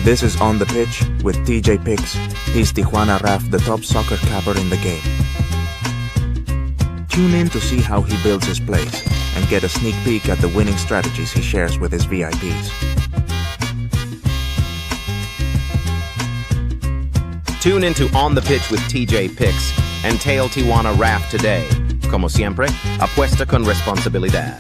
This is On the Pitch with TJ Picks. He's Tijuana Raf, the top soccer capper in the game. Tune in to see how he builds his plays and get a sneak peek at the winning strategies he shares with his VIPs. Tune into On the Pitch with TJ Picks and tail Tijuana Raf today. Como siempre, apuesta con responsabilidad.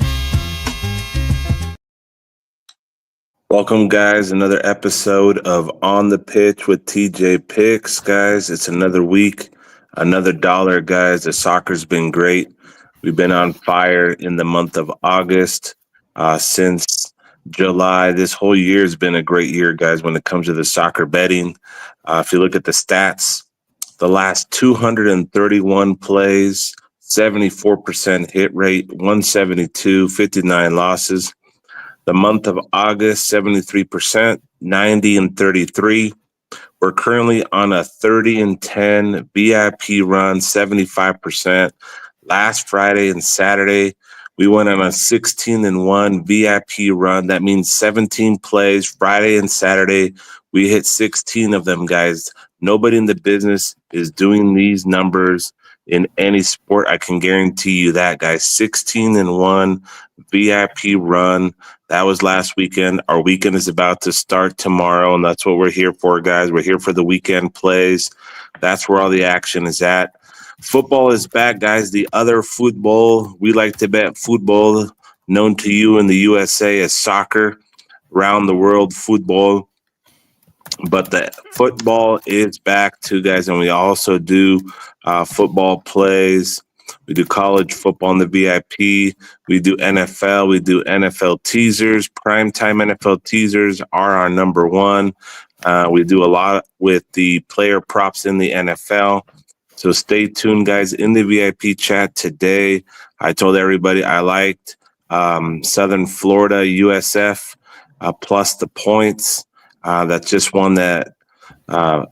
Welcome, guys. Another episode of On the Pitch with TJ Picks, guys. It's another week, another dollar, guys. The soccer's been great. We've been on fire in the month of August. Since July, this whole year has been a great year, guys, when it comes to the soccer betting. If you look at the stats, the last 231 plays, 74% hit rate, 172, 59 losses. The month of August, 73%, 90 and 33. We're currently on a 30 and 10 VIP run, 75%. Last Friday and Saturday, we went on a 16 and 1 VIP run. That means 17 plays Friday and Saturday. We hit 16 of them, guys. Nobody in the business is doing these numbers in any sport. I can guarantee you that, guys. 16 and 1 VIP run. That was last weekend. Our weekend is about to start tomorrow, and that's what we're here for, guys. We're here for the weekend plays. That's where all the action is at. Football is back, guys. The other football, we like to bet football, known to you in the USA as soccer, around the world football. But the football is back too, guys, and we also do football plays. We do college football in the VIP. We do NFL. We do NFL teasers. Primetime NFL teasers are our number one. We do a lot with the player props in the NFL. So stay tuned, guys. In the VIP chat today, I told everybody I liked Southern Florida USF plus the points. That's just one that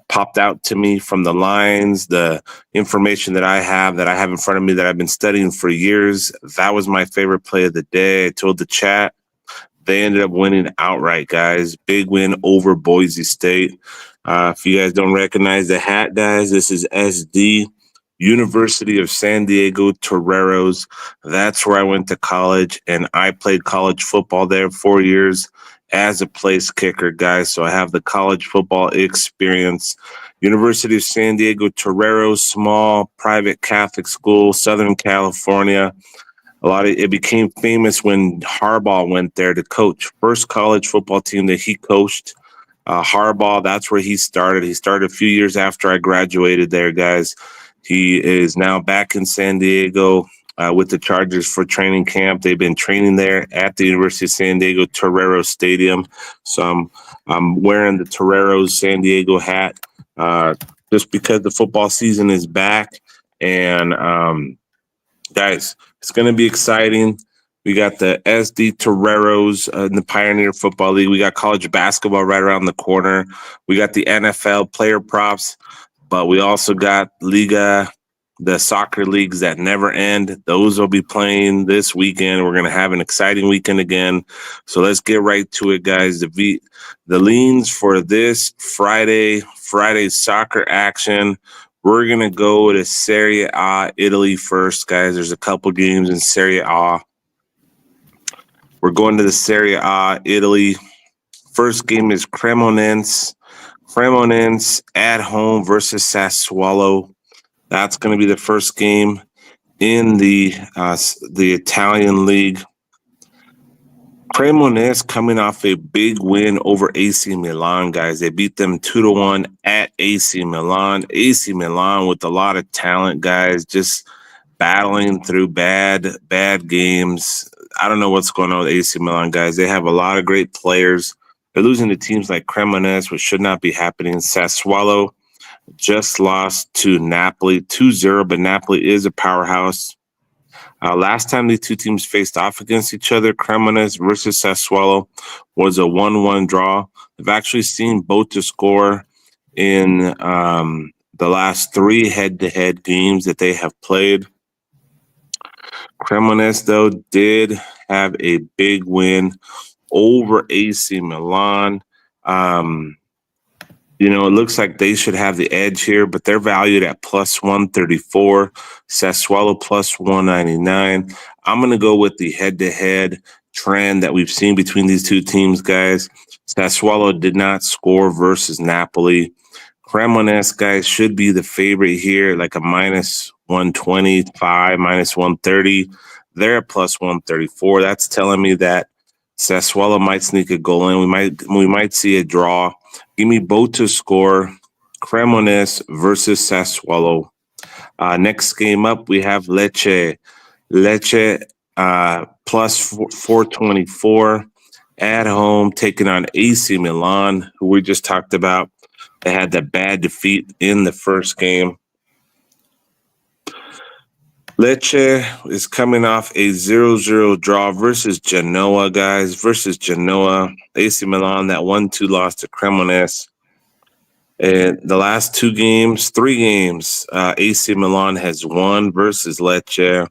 popped out to me from the lines, the information that I have in front of me that I've been studying for years. That was my favorite play of the day. I told the chat. They ended up winning outright, guys. Big win over Boise State. If you guys don't recognize the hat, guys, this is SD, University of San Diego Toreros. That's where I went to college, and I played college football there 4 years as a place kicker, guys. So I have the college football experience. University of San Diego Toreros, small private Catholic school, Southern California. It became famous when Harbaugh went there to coach. First college football team that he coached. Harbaugh, that's where he started. He started a few years after I graduated there, guys. He is now back in San Diego with the Chargers for training camp. They've been training there at the University of San Diego Toreros Stadium. So I'm wearing the Toreros San Diego hat just because the football season is back. And guys, it's going to be exciting. We got the SD Toreros in the Pioneer Football League. We got college basketball right around the corner. We got the NFL player props, but we also got Liga, the soccer leagues that never end. Those will be playing this weekend. We're going to have an exciting weekend again. So let's get right to it, guys. The leans for this Friday soccer action. We're going to go to Serie A, Italy first, guys. There's a couple games in Serie A. We're going to the Serie A, Italy. First game is Cremonense. Cremonense at home versus Sassuolo. That's going to be the first game in the Italian league. Cremonense coming off a big win over AC Milan, guys. They beat them 2-1 at AC Milan. AC Milan with a lot of talent, guys, just battling through bad games. I don't know what's going on with AC Milan, guys. They have a lot of great players. They're losing to teams like Cremonense, which should not be happening. Sassuolo just lost to Napoli 2-0, but Napoli is a powerhouse. Last time the two teams faced off against each other, Cremonense versus Sassuolo, was a 1-1 draw. I've actually seen both to score in the last 3 head-to-head games that they have played. Cremonense, though, did have a big win over AC Milan. You know, it looks like they should have the edge here, but they're valued at plus 134. Sassuolo plus 199. I'm going to go with the head-to-head trend that we've seen between these two teams, guys. Sassuolo did not score versus Napoli. Cremonese, guys, should be the favorite here, like a minus 125, minus 130. They're at plus 134. That's telling me that Sassuolo might sneak a goal in. We might see a draw. Give me both to score. Cremonese versus Sassuolo. Next game up, we have Lecce. Lecce plus 424 at home, taking on AC Milan, who we just talked about. They had that bad defeat in the first game. Lecce is coming off a 0-0 draw versus Genoa, guys. Versus Genoa. AC Milan, that 1-2 loss to Cremonese. And the last three games, AC Milan has won versus Lecce.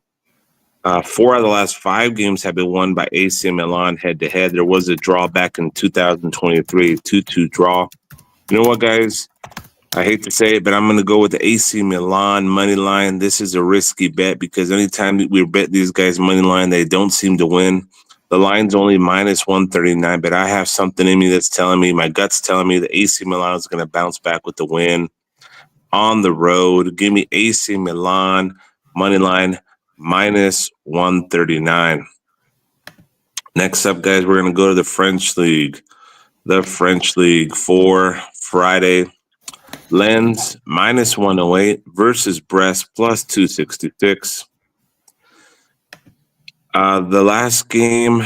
4 out of the last 5 games have been won by AC Milan head-to-head. There was a draw back in 2023, 2-2 draw. You know what, guys? I hate to say it, but I'm going to go with the AC Milan money line. This is a risky bet because anytime we bet these guys money line, they don't seem to win. The line's only minus 139, but I have something in me that's telling me, my gut's telling me the AC Milan is going to bounce back with the win on the road. Give me AC Milan money line minus 139. Next up, guys, we're going to go to the French League. The French League for Friday. Lens minus 108 versus Brest plus 266. The last game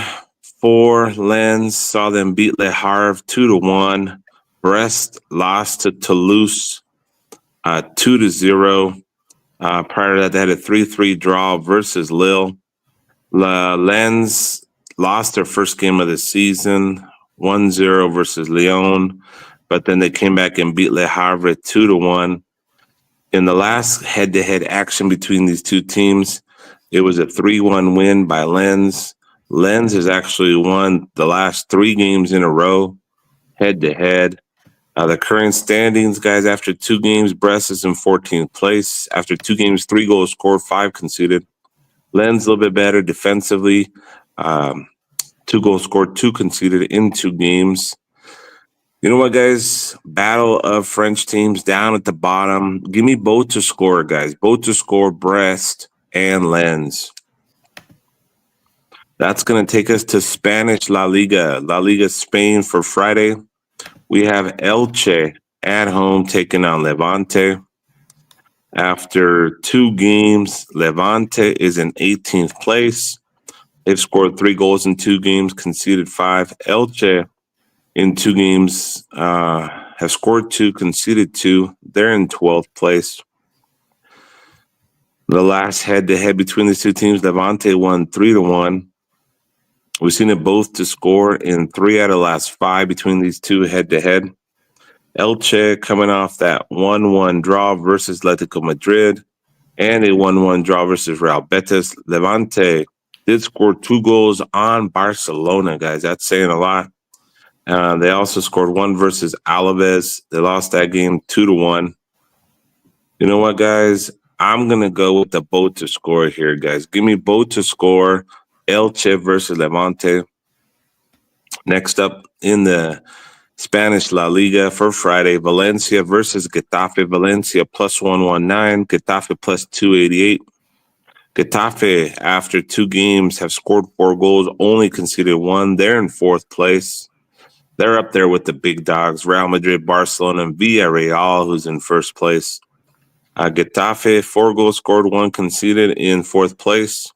for Lens saw them beat Le Havre 2-1. Brest lost to Toulouse 2-0. Prior to that, they had a 3-3 draw versus Lille. Lens lost their first game of the season 1-0 versus Lyon. But then they came back and beat Le Havre 2-1. In the last head-to-head action between these two teams, it was a 3-1 win by Lens. Lens has actually won the last 3 games in a row, head-to-head. The current standings, guys, after 2 games, Brest is in 14th place. After 2 games, 3 goals scored, 5 conceded. Lens a little bit better defensively. 2 goals scored, 2 conceded in 2 games. You know what, guys? Battle of French teams down at the bottom. Give me both to score, guys. Both to score, Brest and Lens. That's going to take us to Spanish La Liga. La Liga Spain for Friday. We have Elche at home taking on Levante. After 2 games, Levante is in 18th place. They've scored 3 goals in 2 games, conceded 5. Elche in 2 games, have scored 2, conceded 2. They're in 12th place. The last head-to-head between these two teams, Levante won 3-1. We've seen it both to score in 3 out of the last 5 between these two head-to-head. Elche coming off that 1-1 draw versus Atletico Madrid and a 1-1 draw versus Real Betis. Levante did score 2 goals on Barcelona, guys. That's saying a lot. They also scored 1 versus Alaves. They lost that game 2-1. You know what, guys? I'm going to go with the both to score here, guys. Give me both to score. Elche versus Levante. Next up in the Spanish La Liga for Friday, Valencia versus Getafe. Valencia plus 119, Getafe plus 288. Getafe, after 2 games, have scored 4 goals, only conceded 1. They're in 4th place. They're up there with the big dogs, Real Madrid, Barcelona, and Villarreal, who's in 1st place. Getafe, 4 goals scored, 1 conceded in 4th place.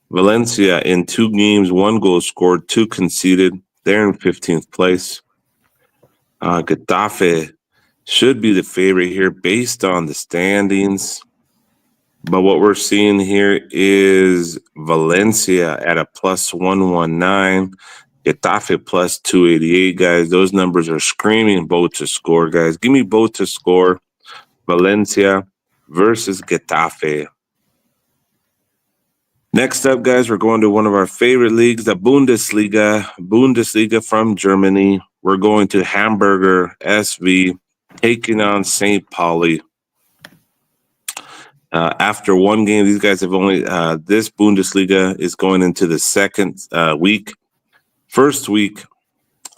Valencia, in 2 games, 1 goal scored, 2 conceded. They're in 15th place. Getafe should be the favorite here based on the standings. But what we're seeing here is Valencia at a plus 119. Getafe plus 288, guys. Those numbers are screaming both to score, guys. Give me both to score. Valencia versus Getafe. Next up, guys, we're going to one of our favorite leagues, the Bundesliga. Bundesliga from Germany. We're going to Hamburger SV taking on St. Pauli. After one game, these guys have only, this Bundesliga is going into the second week. First week,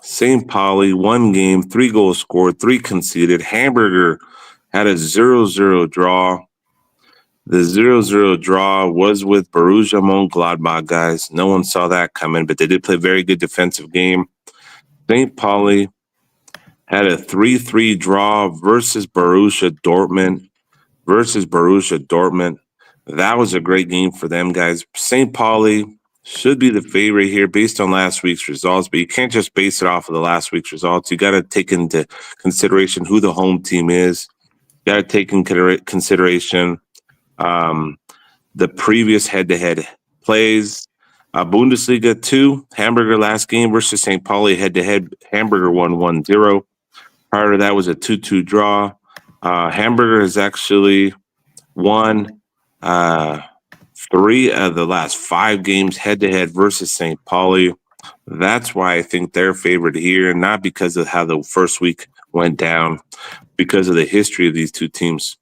St. Pauli, one game, 3 goals scored, 3 conceded. Hamburger had a 0-0 draw. The 0-0 draw was with Borussia Mönchengladbach, guys. No one saw that coming, but they did play a very good defensive game. St. Pauli had a 3-3 draw versus Borussia Dortmund. That was a great game for them, guys. St. Pauli should be the favorite here based on last week's results, but you can't just base it off of the last week's results. You got to take into consideration who the home team is. You got to take into consideration the previous head-to-head plays. Bundesliga 2, Hamburger last game versus St. Pauli head-to-head. Hamburger won 1-0. Prior to that was a 2-2 draw. Hamburger has actually won 3 of the last 5 games head-to-head versus St. Pauli. That's why I think they're favored here, not because of how the first week went down, because of the history of these two teams.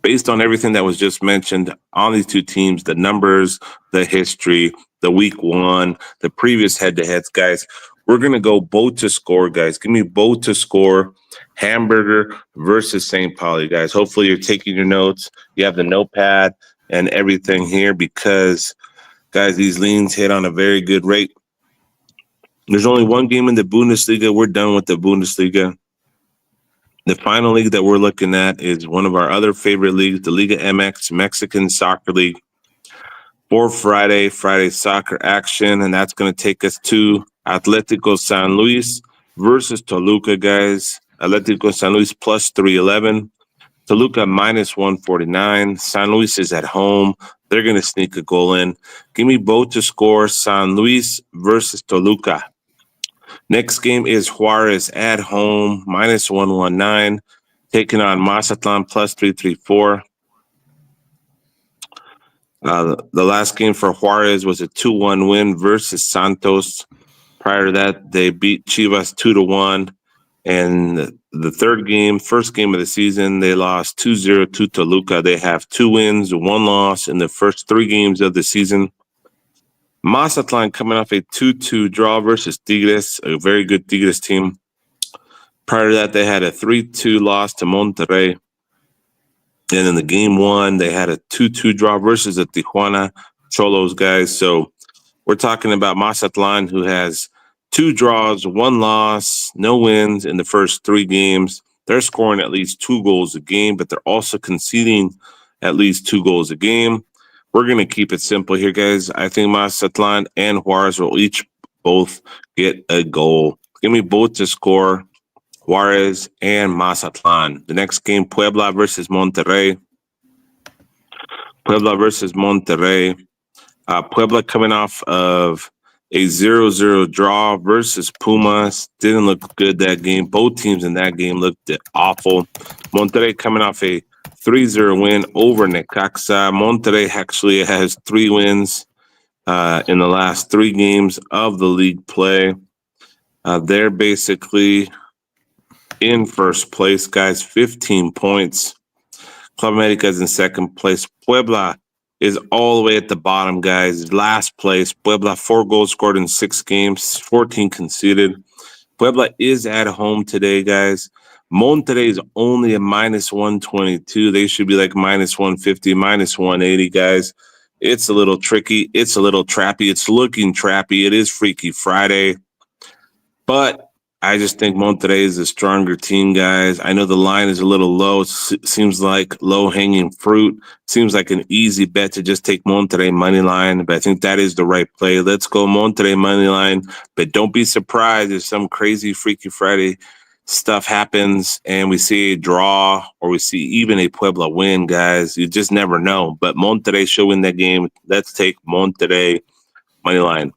Based on everything that was just mentioned on these two teams, the numbers, the history, the week 1, the previous head-to-heads, guys, we're going to go both to score, guys. Give me both to score. Hamburger versus St. Pauli, guys. Hopefully you're taking your notes. You have the notepad and everything here because, guys, these leans hit on a very good rate. There's only one game in the Bundesliga. We're done with the Bundesliga. The final league that we're looking at is one of our other favorite leagues, the Liga MX, Mexican Soccer League. For Friday soccer action, and that's going to take us to Atlético San Luis versus Toluca, guys. Atlético San Luis plus 311. Toluca minus 149. San Luis is at home. They're going to sneak a goal in. Give me both to score. San Luis versus Toluca. Next game is Juarez at home, minus 119, taking on Mazatlan plus 334. The last game for Juarez was a 2-1 win versus Santos. Prior to that, they beat Chivas 2-1. And the first game of the season, they lost 2-0 to Toluca. They have 2 wins, 1 loss in the first 3 games of the season. Mazatlan coming off a 2-2 draw versus Tigres, a very good Tigres team. Prior to that, they had a 3-2 loss to Monterrey. And in the game 1, they had a 2-2 draw versus the Tijuana Cholos, guys. So we're talking about Mazatlan, who has 2 draws, 1 loss, no wins in the first 3 games. They're scoring at least 2 goals a game, but they're also conceding at least 2 goals a game. We're going to keep it simple here, guys. I think Mazatlan and Juarez will both get a goal. Give me both to score, Juarez and Mazatlan. The next game, Puebla versus Monterrey. Puebla coming off of a 0-0 draw versus Pumas. Didn't look good that game. Both teams in that game looked awful. Monterrey coming off a 3-0 win over Necaxa. Monterrey actually has 3 wins in the last 3 games of the league play. They're basically in first place, guys, 15 points. Club America is in second place. Puebla is all the way at the bottom, guys. Last place. Puebla, 4 goals scored in 6 games, 14 conceded. Puebla is at home today, guys. Monterrey is only a minus 122. They should be like minus 150, minus 180, guys. It's a little tricky. It's a little trappy. It's looking trappy. It is Freaky Friday. But I just think Monterrey is a stronger team, guys. I know the line is a little low. It seems like low-hanging fruit. Seems like an easy bet to just take Monterrey money line, but I think that is the right play. Let's go Monterrey money line, but don't be surprised if some crazy Freaky Friday stuff happens and we see a draw or we see even a Puebla win, guys. You just never know. But Monterrey should win that game. Let's take Monterrey money line.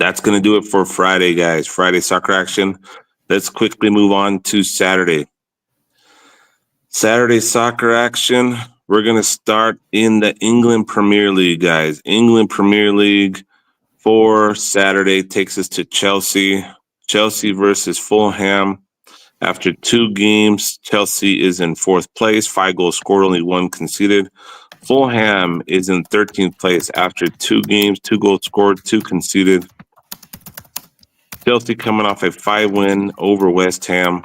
That's going to do it for Friday, guys. Friday soccer action. Let's quickly move on to Saturday. Saturday soccer action. We're going to start in the England Premier League, guys. England Premier League for Saturday takes us to Chelsea. Chelsea versus Fulham. After 2 games, Chelsea is in 4th place, 5 goals scored, only 1 conceded. Fulham is in 13th place after 2 games, 2 goals scored, 2 conceded. Chelsea coming off a 5-win over West Ham.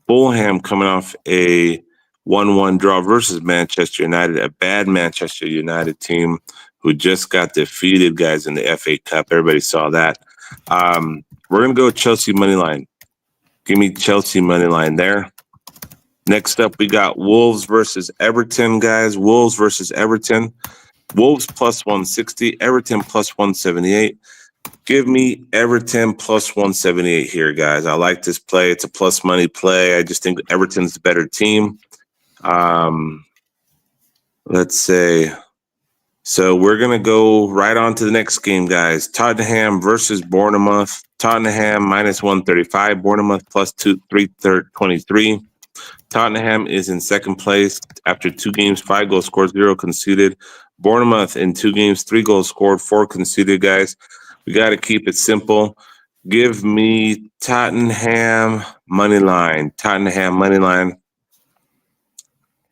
Fulham coming off a 1-1 draw versus Manchester United, a bad Manchester United team who just got defeated, guys, in the FA Cup. Everybody saw that. We're going to go Chelsea money line. Give me Chelsea money line there. Next up, we got Wolves versus Everton, guys. Wolves versus Everton. Wolves plus 160, Everton plus 178. Give me Everton plus 178 here, guys. I like this play. It's a plus money play. I just think Everton's the better team. Let's say. So we're going to go right on to the next game, guys. Tottenham versus Bournemouth. Tottenham minus 135. Bournemouth plus 323. Tottenham is in 2nd place after 2 games, 5 goals scored, 0 conceded. Bournemouth in 2 games, 3 goals scored, 4 conceded, guys. We got to keep it simple. Give me Tottenham money line. Tottenham money line.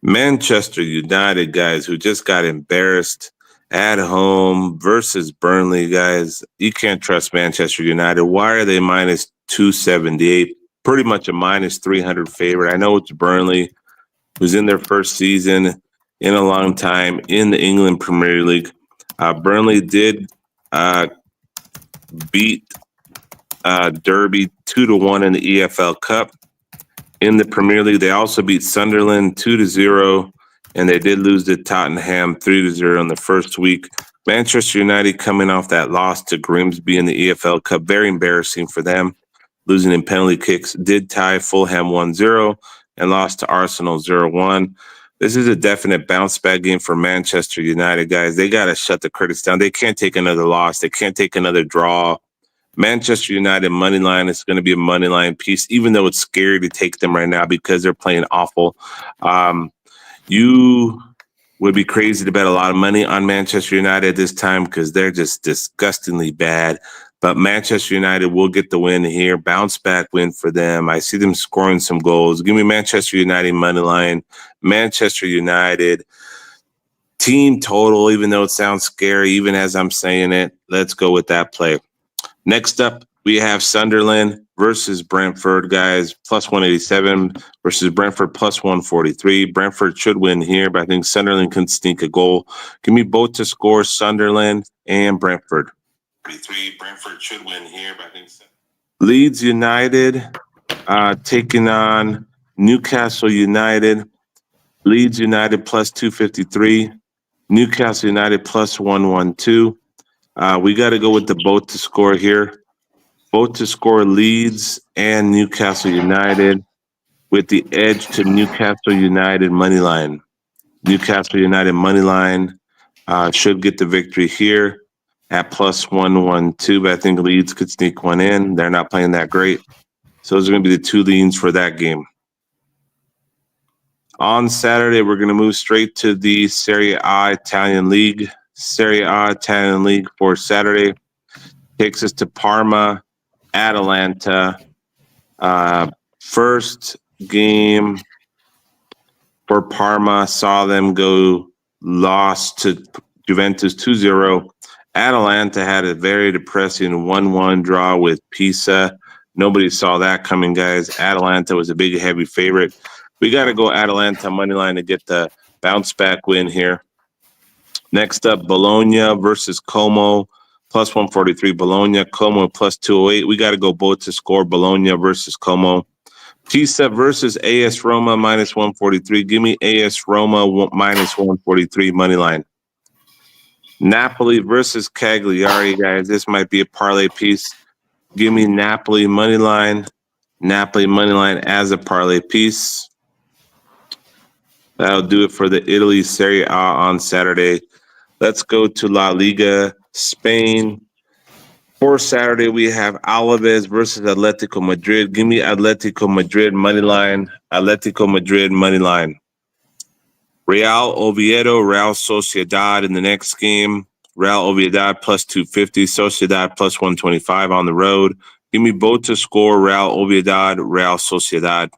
Manchester United, guys, who just got embarrassed at home versus Burnley, guys. You can't trust Manchester United. Why are they minus 278? Pretty much a minus 300 favorite. I know it's Burnley, who's in their first season in a long time in the England Premier League. Burnley did beat Derby 2-1 in the EFL Cup. In the Premier League, they also beat Sunderland 2-0, and they did lose to Tottenham 3-0 in the first week. Manchester United coming off that loss to Grimsby in the EFL Cup, very embarrassing for them. Losing in penalty kicks, did tie Fulham 1-0 and lost to Arsenal 0-1. This is a definite bounce back game for Manchester United, guys. They got to shut the critics down. They can't take another loss. They can't take another draw. Manchester United money line is going to be a money line piece, even though it's scary to take them right now because they're playing awful. You would be crazy to bet a lot of money on Manchester United at this time because they're just disgustingly bad. But Manchester United will get the win here. Bounce back win for them. I see them scoring some goals. Give me Manchester United money line. Manchester United team total, even though it sounds scary, even as I'm saying it. Let's go with that play. Next up, we have Sunderland versus Brentford, guys. Plus 187 versus Brentford plus 143. Brentford should win here, but I think Sunderland can sneak a goal. Give me both to score, Sunderland and Brentford. Brentford should win here, but I think Leeds United taking on Newcastle United. Leeds United plus 253. Newcastle United plus 112. We got to go with the both to score here. Both to score Leeds and Newcastle United with the edge to Newcastle United money line. Newcastle United money line should get the victory here at plus 112, but I think Leeds could sneak one in. They're not playing that great. So those are going to be the 2 leans for that game. On Saturday, we're going to move straight to the Serie A Italian League. Serie A Italian League for Saturday takes us to Parma, Atalanta. First game for Parma saw them go lost to Juventus 2-0. Atalanta had a very depressing 1-1 draw with Pisa. Nobody saw that coming, guys. Atalanta was a big, heavy favorite. We got to go Atalanta money line to get the bounce back win here. Next up, Bologna versus Como, plus 143. Bologna, Como plus 208. We got to go both to score. Bologna versus Como. Pisa versus AS Roma minus 143. Give me AS Roma minus 143 money line. Napoli versus Cagliari, guys. This might be a parlay piece. Give me Napoli money line. Napoli money line as a parlay piece. That'll do it for the Italy Serie A on Saturday. Let's go to La Liga, Spain. For Saturday, we have Alaves versus Atletico Madrid. Give me Atletico Madrid money line. Atletico Madrid money line. Real Oviedo, Real Sociedad in the next game. Real Oviedo plus 250, Sociedad plus 125 on the road. Give me both to score. Real Obviedad, Real Sociedad.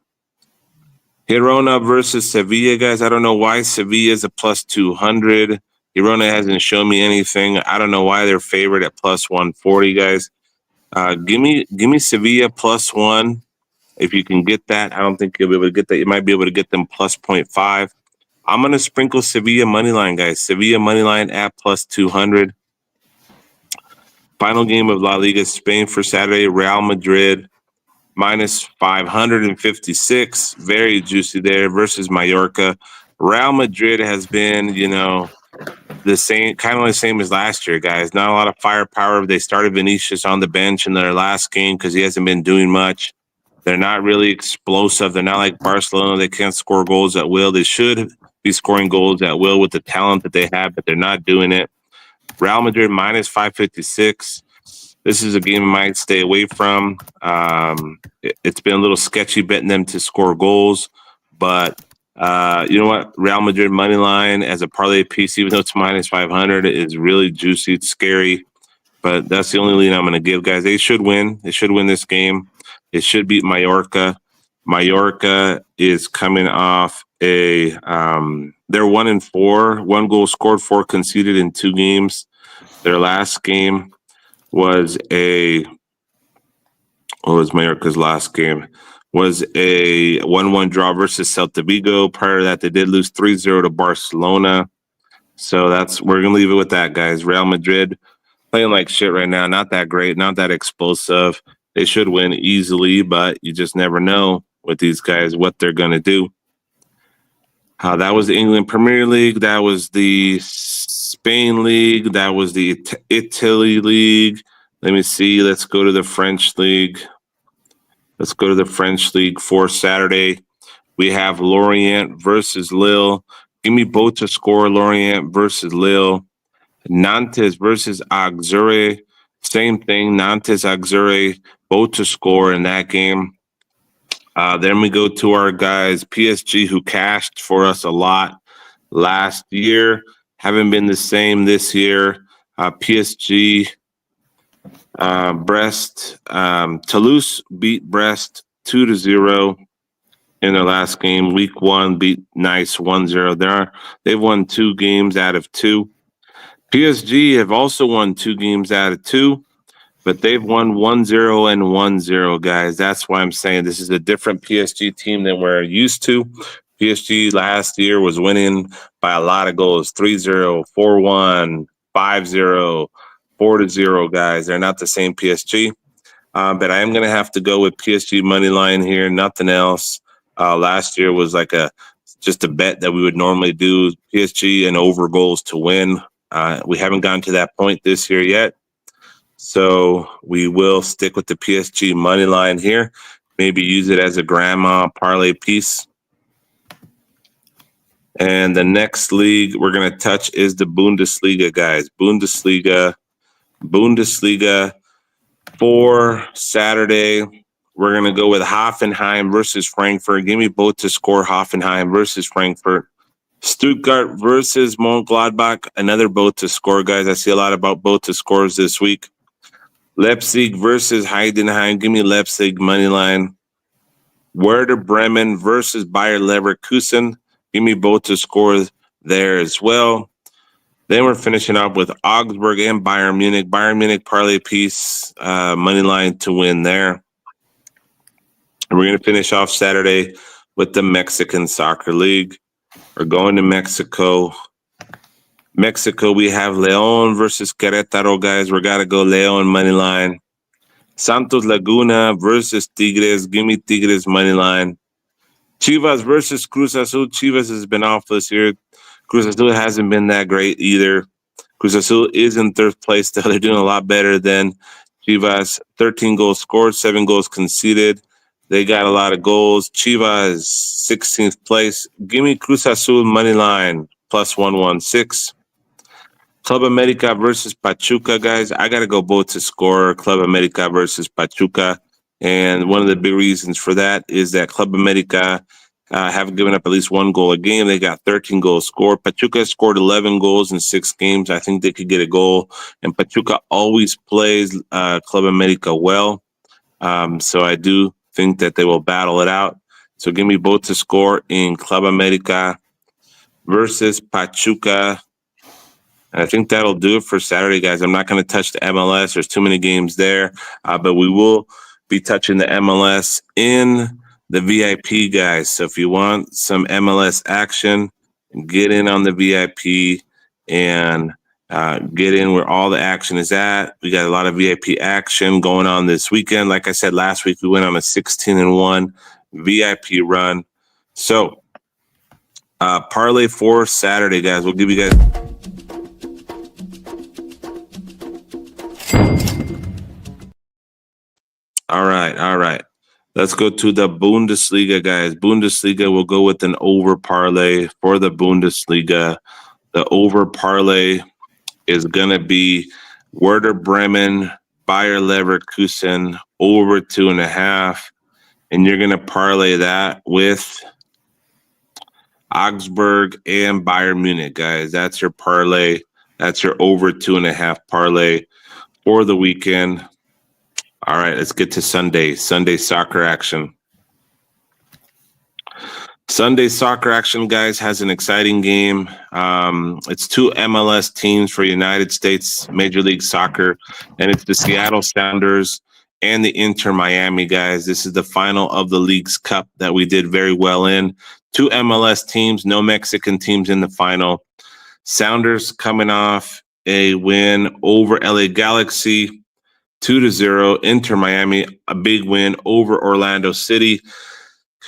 Girona versus Sevilla, guys. I don't know why Sevilla is a plus 200. Girona hasn't shown me anything. I don't know why they're favored at plus 140, guys. Give me Sevilla plus 1. If you can get that, I don't think you'll be able to get that. You might be able to get them plus 0.5. I'm going to sprinkle Sevilla money line, guys. Sevilla money line at plus 200. Final game of La Liga Spain for Saturday, Real Madrid minus 556. Very juicy there versus Mallorca. Real Madrid has been, the same, kind of the same as last year, guys. Not a lot of firepower. They started Vinicius on the bench in their last game because he hasn't been doing much. They're not really explosive. They're not like Barcelona. They can't score goals at will. They should be scoring goals at will with the talent that they have, but they're not doing it. Real Madrid minus 556. This is a game I might stay away from. It's been a little sketchy betting them to score goals, but you know what? Real Madrid money line as a parlay piece, even though it's minus 500, is really juicy. It's scary, but that's the only lead I'm going to give, guys. They should win. They should win this game. It should beat Mallorca. Mallorca is coming off they're 1-4, 1 goal scored, 4 conceded in 2 games. Their last game was Mallorca's last game? Was a 1-1 draw versus Celta Vigo. Prior to that, they did lose 3-0 to Barcelona. So we're going to leave it with that, guys. Real Madrid playing like shit right now. Not that great, not that explosive. They should win easily, but you just never know with these guys what they're going to do. That was the England Premier League. That was the Spain League. That was the Italy League. Let me see. Let's go to the French League. Let's go to the French League for Saturday. We have Lorient versus Lille. Give me both to score. Lorient versus Lille. Nantes versus Auxerre. Same thing. Nantes, Auxerre, both to score in that game. Then we go to our guys, PSG, who cashed for us a lot last year. Haven't been the same this year. PSG, Brest, Toulouse beat Brest 2-0 in their last game. Week 1 beat Nice 1-0. They've won 2 games out of 2. PSG have also won 2 games out of 2. But they've won 1-0 and 1-0, guys. That's why I'm saying this is a different PSG team than we're used to. PSG last year was winning by a lot of goals, 3-0, 4-1, 5-0, 4-0, guys. They're not the same PSG. But I am going to have to go with PSG money line here, nothing else. Last year was like just a bet that we would normally do, PSG and over goals to win. We haven't gotten to that point this year yet. So we will stick with the PSG money line here. Maybe use it as a grandma parlay piece. And the next league we're going to touch is the Bundesliga, guys. Bundesliga for Saturday. We're going to go with Hoffenheim versus Frankfurt. Give me both to score. Hoffenheim versus Frankfurt. Stuttgart versus Mönchengladbach. Another both to score, guys. I see a lot about both to scores this week. Leipzig versus Heidenheim. Give me Leipzig money line. Werder Bremen versus Bayer Leverkusen. Give me both to score there as well. Then we're finishing up with Augsburg and Bayern Munich. Bayern Munich parlay piece, money line to win there. And we're going to finish off Saturday with the Mexican Soccer League. We're going to Mexico. Mexico, we have León versus Querétaro, guys. We got to go León money line. Santos Laguna versus Tigres. Give me Tigres money line. Chivas versus Cruz Azul. Chivas has been off this year. Cruz Azul hasn't been that great either. Cruz Azul is in 3rd place, though. They're doing a lot better than Chivas. 13 goals scored, 7 goals conceded. They got a lot of goals. Chivas 16th place. Give me Cruz Azul money line plus 116. Club America versus Pachuca, guys. I got to go both to score. Club America versus Pachuca. And one of the big reasons for that is that Club America have given up at least 1 goal a game. They got 13 goals scored. Pachuca scored 11 goals in 6 games. I think they could get a goal. And Pachuca always plays Club America well. So I do think that they will battle it out. So give me both to score in Club America versus Pachuca. And I think that'll do it for Saturday, guys. I'm not going to touch the MLS. There's too many games there, but we will be touching the MLS in the VIP, guys. So if you want some MLS action, get in on the VIP and get in where all the action is at. We got a lot of VIP action going on this weekend. Like I said, last week we went on a 16-1 VIP run. So parlay for Saturday, guys. We'll give you guys. All right. Let's go to the Bundesliga, guys. Bundesliga, we'll go with an over parlay for the Bundesliga. The over parlay is going to be Werder Bremen, Bayer Leverkusen, over 2.5. And you're going to parlay that with Augsburg and Bayern Munich, guys. That's your parlay. That's your over 2.5 parlay for the weekend. All right, let's get to Sunday. Sunday soccer action. Sunday soccer action, guys, has an exciting game. It's two MLS teams for United States Major League Soccer, and it's the Seattle Sounders and the Inter Miami, guys. This is the final of the League's Cup that we did very well in. Two MLS teams, no Mexican teams in the final. Sounders coming off a win over LA Galaxy, 2-0. Inter Miami, a big win over Orlando City.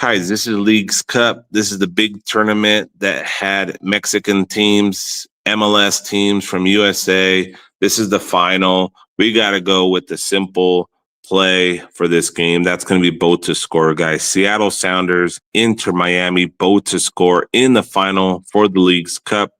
Guys, this is League's Cup. This is the big tournament that had Mexican teams, MLS teams from USA. This is the final. We got to go with the simple play for this game. That's going to be both to score, guys. Seattle Sounders, Inter Miami, both to score in the final for the League's Cup.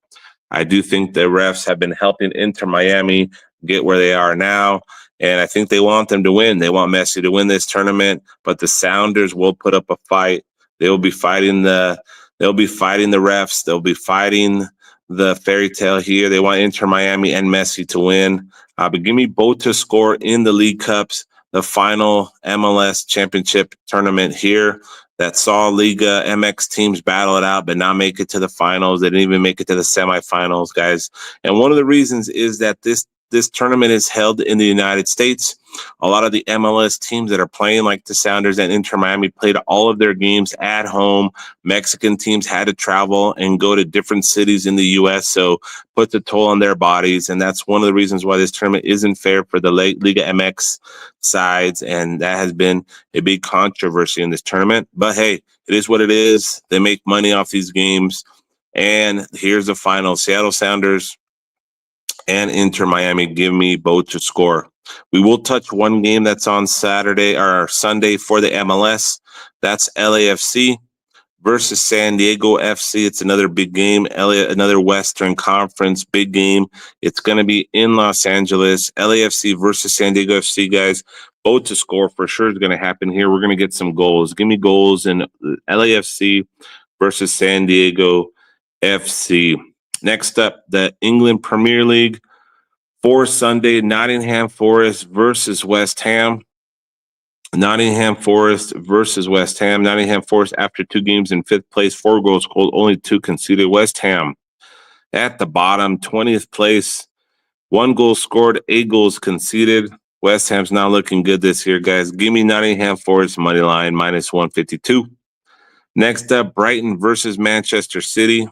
I do think the refs have been helping Inter Miami get where they are now. And I think they want them to win. They want Messi to win this tournament, but the Sounders will put up a fight. They'll be fighting the refs. They'll be fighting the fairy tale here. They want Inter Miami and Messi to win. But give me both to score in the League Cups, the final MLS championship tournament here that saw Liga MX teams battle it out, but not make it to the finals. They didn't even make it to the semifinals, guys. And one of the reasons is that this tournament is held in the United States. A lot of the MLS teams that are playing, like the Sounders and Inter Miami, played all of their games at home. Mexican teams had to travel and go to different cities in the U.S., so puts a toll on their bodies. And that's one of the reasons why this tournament isn't fair for the Liga MX sides. And that has been a big controversy in this tournament. But hey, it is what it is. They make money off these games. And here's the final. Seattle Sounders and Inter Miami, give me both to score. We will touch one game that's on Saturday or Sunday for the MLS. That's LAFC versus San Diego FC. It's another big game. Another Western Conference big game. It's going to be in Los Angeles. LAFC versus San Diego FC, guys. Both to score for sure is going to happen here. We're going to get some goals. Give me goals in LAFC versus San Diego FC. Next up, the England Premier League for Sunday, Nottingham Forest versus West Ham. Nottingham Forest versus West Ham. Nottingham Forest, after 2 games in 5th place, 4 goals scored, only 2 conceded. West Ham at the bottom, 20th place, 1 goal scored, 8 goals conceded. West Ham's not looking good this year, guys. Give me Nottingham Forest money line, minus 152. Next up, Brighton versus Manchester City.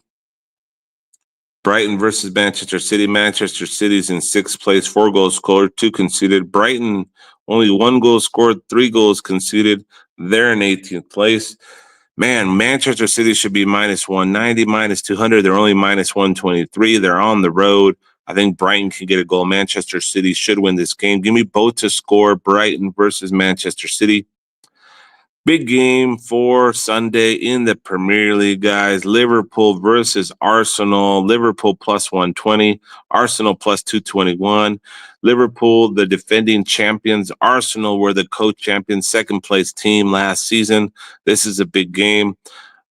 Brighton versus Manchester City. Manchester City's in 6th place, 4 goals scored, 2 conceded. Brighton, only 1 goal scored, 3 goals conceded. They're in 18th place. Man, Manchester City should be minus 190, minus 200. They're only minus 123. They're on the road. I think Brighton can get a goal. Manchester City should win this game. Give me both to score. Brighton versus Manchester City. Big game for Sunday in the Premier League, guys. Liverpool versus Arsenal. Liverpool plus 120. Arsenal plus 221. Liverpool, the defending champions. Arsenal were the co-champions, 2nd place team last season. This is a big game.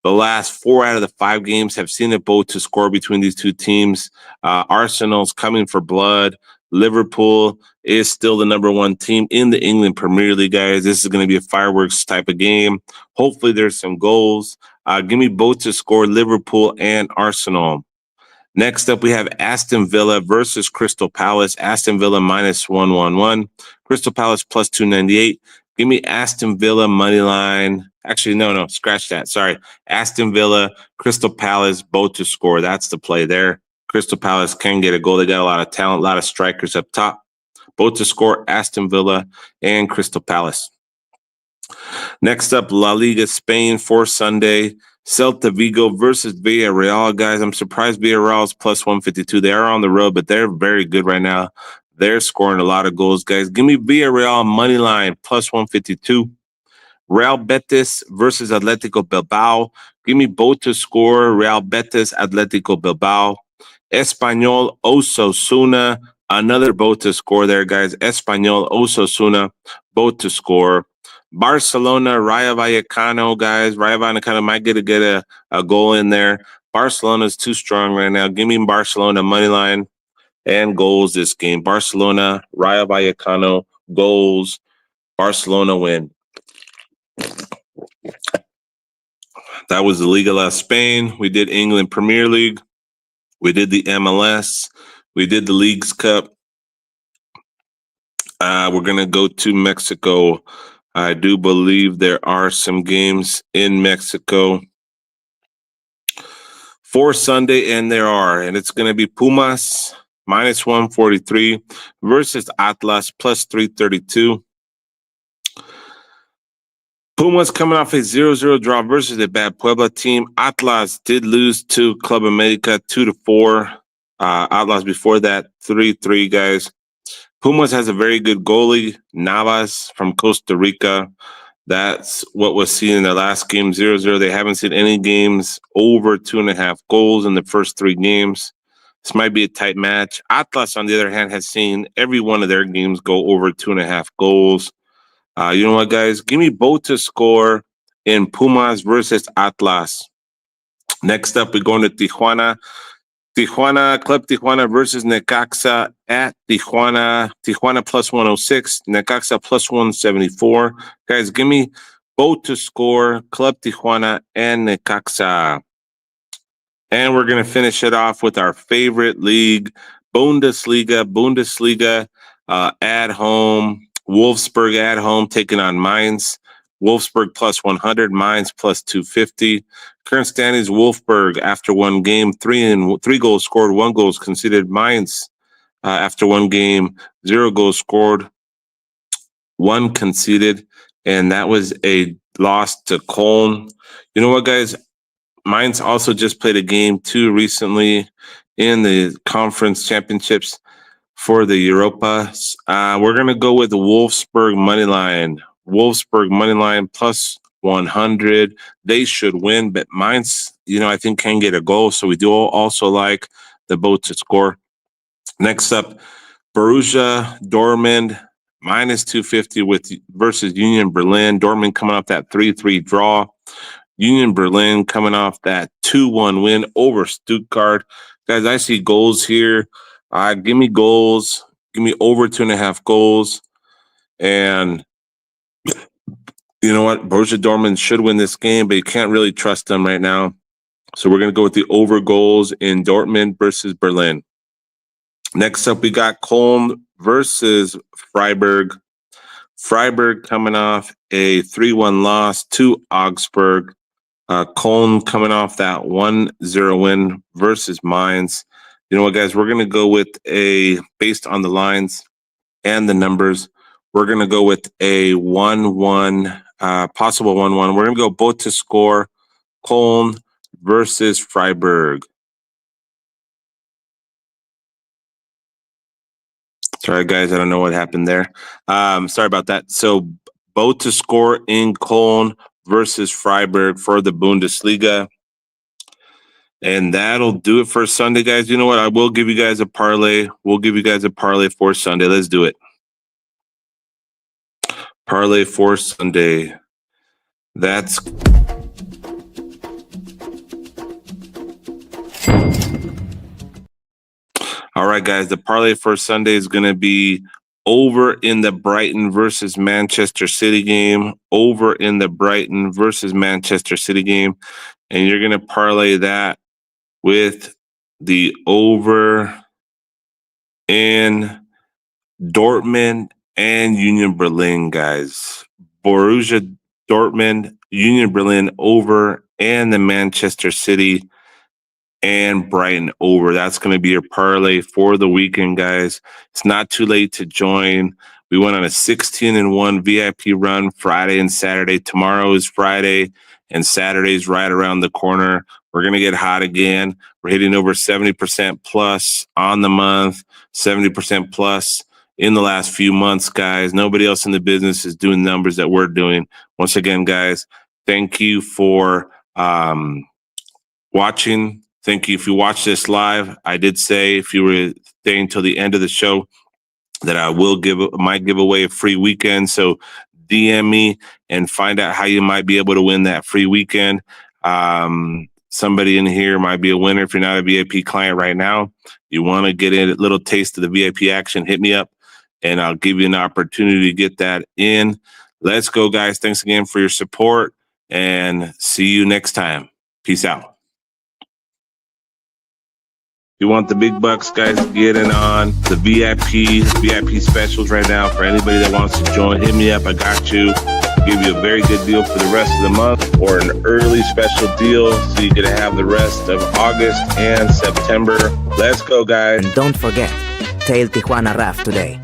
The last 4 out of the 5 games have seen it both to score between these two teams. Arsenal's coming for blood. Liverpool is still the number one team in the England Premier League, guys. This is going to be a fireworks type of game. Hopefully there's some goals. Give me both to score, Liverpool and Arsenal. Next up, we have Aston Villa versus Crystal Palace. Aston Villa minus 111. Crystal Palace plus 298. Give me Aston Villa money line. Actually, no, scratch that. Sorry. Aston Villa, Crystal Palace, both to score. That's the play there. Crystal Palace can get a goal. They got a lot of talent, a lot of strikers up top. Both to score, Aston Villa and Crystal Palace. Next up, La Liga Spain for Sunday. Celta Vigo versus Villarreal, guys. I'm surprised Villarreal is plus 152. They are on the road, but they're very good right now. They're scoring a lot of goals, guys. Give me Villarreal money line plus 152. Real Betis versus Atletico Bilbao. Give me both to score. Real Betis, Atletico Bilbao. Espanyol, Osasuna. Another both to score there, guys. Espanyol, Osasuna, both to score. Barcelona, Rayo Vallecano, guys. Rayo Vallecano might get a goal in there. Barcelona is too strong right now. Give me Barcelona money line and goals this game. Barcelona, Rayo Vallecano, goals. Barcelona win. That was the Liga La Spain. We did England Premier League. We did the MLS. We did the Leagues Cup. We're going to go to Mexico. I do believe there are some games in Mexico for Sunday, and there are. And it's going to be Pumas minus 143 versus Atlas plus 332. Pumas coming off a 0-0 draw versus a bad Puebla team. Atlas did lose to Club America 2-4. Atlas before that 3-3, guys. Pumas has a very good goalie, Navas from Costa Rica. That's what was seen in the last game, 0-0. They haven't seen any games over 2.5 goals in the first 3 games. This might be a tight match. Atlas, on the other hand, has seen every one of their games go over 2.5 goals. You know what, guys? Give me both to score in Pumas versus Atlas. Next up, we're going to Tijuana. Club Tijuana versus Necaxa at Tijuana. Tijuana plus 106, Necaxa plus 174. Guys, give me both to score, Club Tijuana and Necaxa. And we're going to finish it off with our favorite league, Bundesliga at home. Wolfsburg at home taking on Mainz. Wolfsburg plus 100, Mainz plus 250. Current standings, Wolfsburg after one game, 3 goals scored, 1 goal conceded. Mainz after one game, 0 goals scored, 1 conceded, and that was a loss to Köln. You know what, guys? Mainz also just played a game too recently in the conference championships for the Europa. We're going to go with the Wolfsburg money line. Wolfsburg money line plus 100. They should win, but Mainz, I think can get a goal. So we do also like the both to score. Next up, Borussia Dortmund minus 250 versus Union Berlin. Dortmund coming off that 3-3 draw. Union Berlin coming off that 2-1 win over Stuttgart. Guys, I see goals here. Give me goals. Give me over 2.5 goals. And you know what? Borussia Dortmund should win this game, but you can't really trust them right now. So we're going to go with the over goals in Dortmund versus Berlin. Next up, we got Köln versus Freiburg. Freiburg coming off a 3-1 loss to Augsburg. Köln coming off that 1-0 win versus Mainz. You know what, guys? We're going to go with based on the lines and the numbers, we're going to go with a 1-1, possible 1-1. We're going to go both to score, Köln versus Freiburg. Sorry, guys. I don't know what happened there. Sorry about that. So both to score in Köln versus Freiburg for the Bundesliga. And that'll do it for Sunday, guys. You know what? I will give you guys a parlay. We'll give you guys a parlay for Sunday. Let's do it. Parlay for Sunday. That's All right, guys. The parlay for Sunday is going to be over in the Brighton versus Manchester City game. Over in the Brighton versus Manchester City game. And you're going to parlay that with the over in Dortmund and Union Berlin, guys. Borussia Dortmund, Union Berlin over, and the Manchester City and Brighton over. That's going to be your parlay for the weekend, guys. It's not too late to join. We went on a 16-1 VIP run Friday and Saturday. Tomorrow is Friday, and Saturday's right around the corner. We're going to get hot again. We're hitting over 70% plus on the month, 70% plus in the last few months, guys. Nobody else in the business is doing numbers that we're doing. Once again, guys, thank you for watching. Thank you. If you watch this live, I did say if you were staying until the end of the show that I might give away a free weekend. So DM me and find out how you might be able to win that free weekend. Somebody in here might be a winner. If you're not a VIP client right now, you want to get a little taste of the VIP action, hit me up and I'll give you an opportunity to get that in. Let's go, guys. Thanks again for your support and see you next time. Peace out. You want the big bucks, guys, get in on the VIP specials right now for anybody that wants to join. Hit me up. I got you. Give you a very good deal for the rest of the month or an early special deal so you get to have the rest of August and September. Let's go, guys. And don't forget, tail Tijuana Raf today.